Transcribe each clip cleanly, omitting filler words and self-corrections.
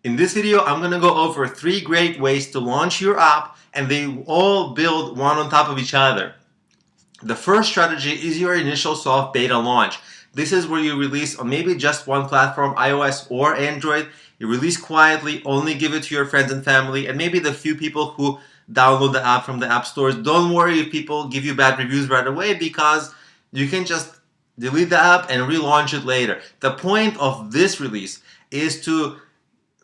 In this video, I'm going to go over 3 great ways to launch your app, and they all build one on top of each other. The first strategy is your initial soft beta launch. This is where you release on maybe just one platform, iOS or Android. You release quietly, only give it to your friends and family, and maybe the few people who download the app from the app stores. Don't worry if people give you bad reviews right away, because you can just delete the app and relaunch it later. The point of this release is to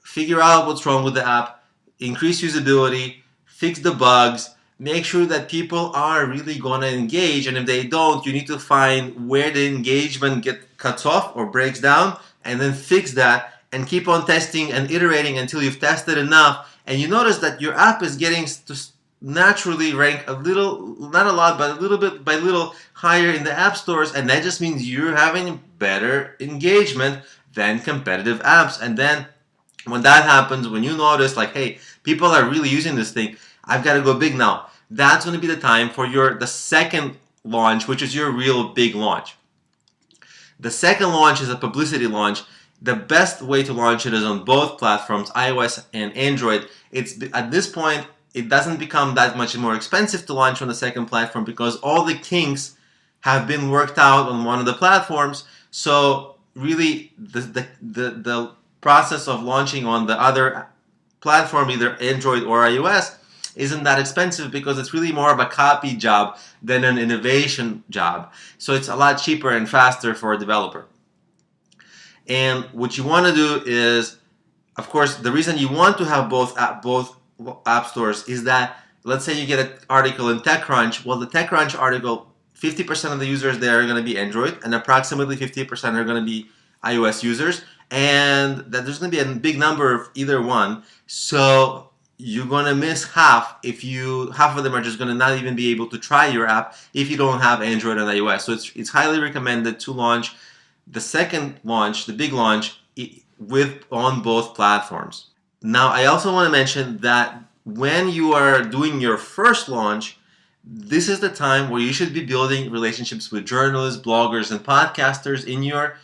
figure out what's wrong with the app, increase usability, fix the bugs, make sure that people are really going to engage, and if they don't, you need to find where the engagement cuts off or breaks down, and then fix that and keep on testing and iterating until you've tested enough and you notice that your app is getting to naturally rank a little, not a lot, but a little bit by little higher in the app stores, and that just means you're having better engagement than competitive apps. And then when that happens, when you notice like, hey, people are really using this thing, I've got to go big now, that's going to be the time for the second launch, which is your real big launch. The second launch is a publicity launch. The best way to launch it is on both platforms, iOS and Android. At this point, it doesn't become that much more expensive to launch on the second platform because all the kinks have been worked out on one of the platforms. So really, the process of launching on the other platform, either Android or iOS, isn't that expensive because it's really more of a copy job than an innovation job. So it's a lot cheaper and faster for a developer. And what you want to do is, of course, the reason you want to have both app stores is that, let's say you get an article in TechCrunch. Well, the TechCrunch article, 50% of the users there are going to be Android, and approximately 50% are going to be iOS users, and that there's going to be a big number of either one. So you're going to miss half half of them are just going to not even be able to try your app if you don't have Android and iOS. So it's highly recommended to launch the second launch, the big launch, on both platforms. Now, I also want to mention that when you are doing your first launch, this is the time where you should be building relationships with journalists, bloggers, and podcasters in your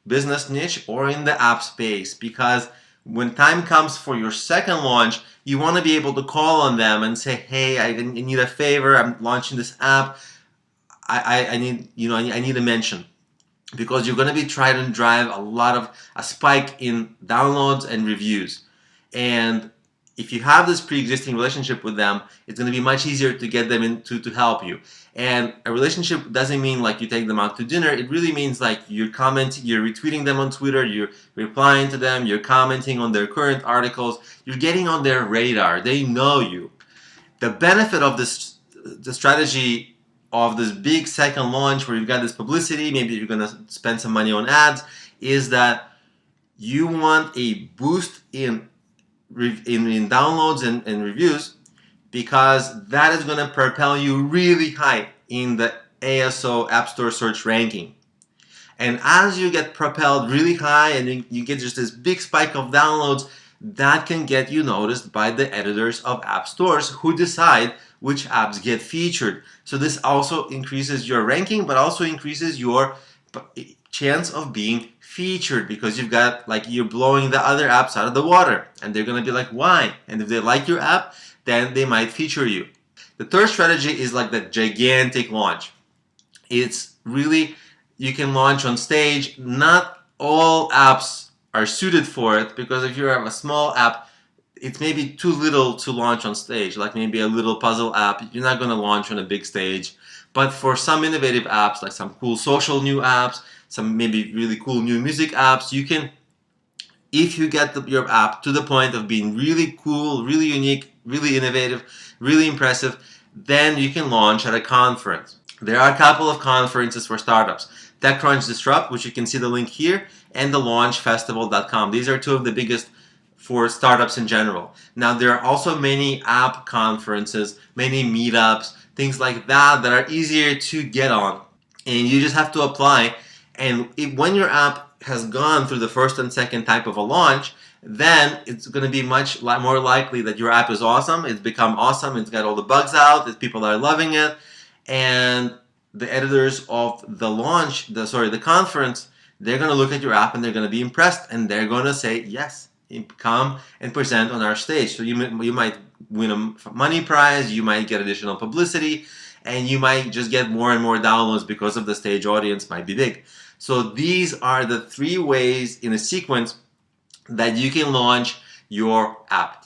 business niche or in the app space, because when time comes for your second launch, you want to be able to call on them and say, hey, I need a favor, I'm launching this app, I need a mention. Because you're going to be trying to drive a spike in downloads and reviews. And if you have this pre-existing relationship with them, it's going to be much easier to get them to help you. And a relationship doesn't mean like you take them out to dinner. It really means like you're commenting, you're retweeting them on Twitter, you're replying to them, you're commenting on their current articles, you're getting on their radar. They know you. The benefit of the strategy of this big second launch where you've got this publicity, maybe you're going to spend some money on ads, is that you want a boost in downloads and reviews, because that is going to propel you really high in the ASO App Store search ranking. And as you get propelled really high and you get just this big spike of downloads, that can get you noticed by the editors of app stores who decide which apps get featured. So this also increases your ranking, but also increases your chance of being featured, because you're blowing the other apps out of the water, and they're going to be like, why? And if they like your app, then they might feature you. The third strategy is like the gigantic launch. It's really, you can launch on stage. Not all apps are suited for it, because if you have a small app, it's maybe too little to launch on stage. Like maybe a little puzzle app, you're not going to launch on a big stage. But for some innovative apps, like some cool social new apps, some maybe really cool new music apps, you can, if you get your app to the point of being really cool, really unique, really innovative, really impressive, then you can launch at a conference. There are a couple of conferences for startups. TechCrunch Disrupt, which you can see the link here, and the launchfestival.com. These are two of the biggest for startups in general. Now, there are also many app conferences, many meetups, things like that are easier to get on. And you just have to apply. And when your app has gone through the first and second type of a launch, then it's going to be much more likely that your app is awesome. It's become awesome. It's got all the bugs out. People are loving it. And the editors of the conference, they're going to look at your app and they're going to be impressed, and they're going to say, yes, come and present on our stage. So you might win a money prize, you might get additional publicity, and you might just get more and more downloads because of the stage audience might be big. So these are the 3 ways in a sequence that you can launch your app.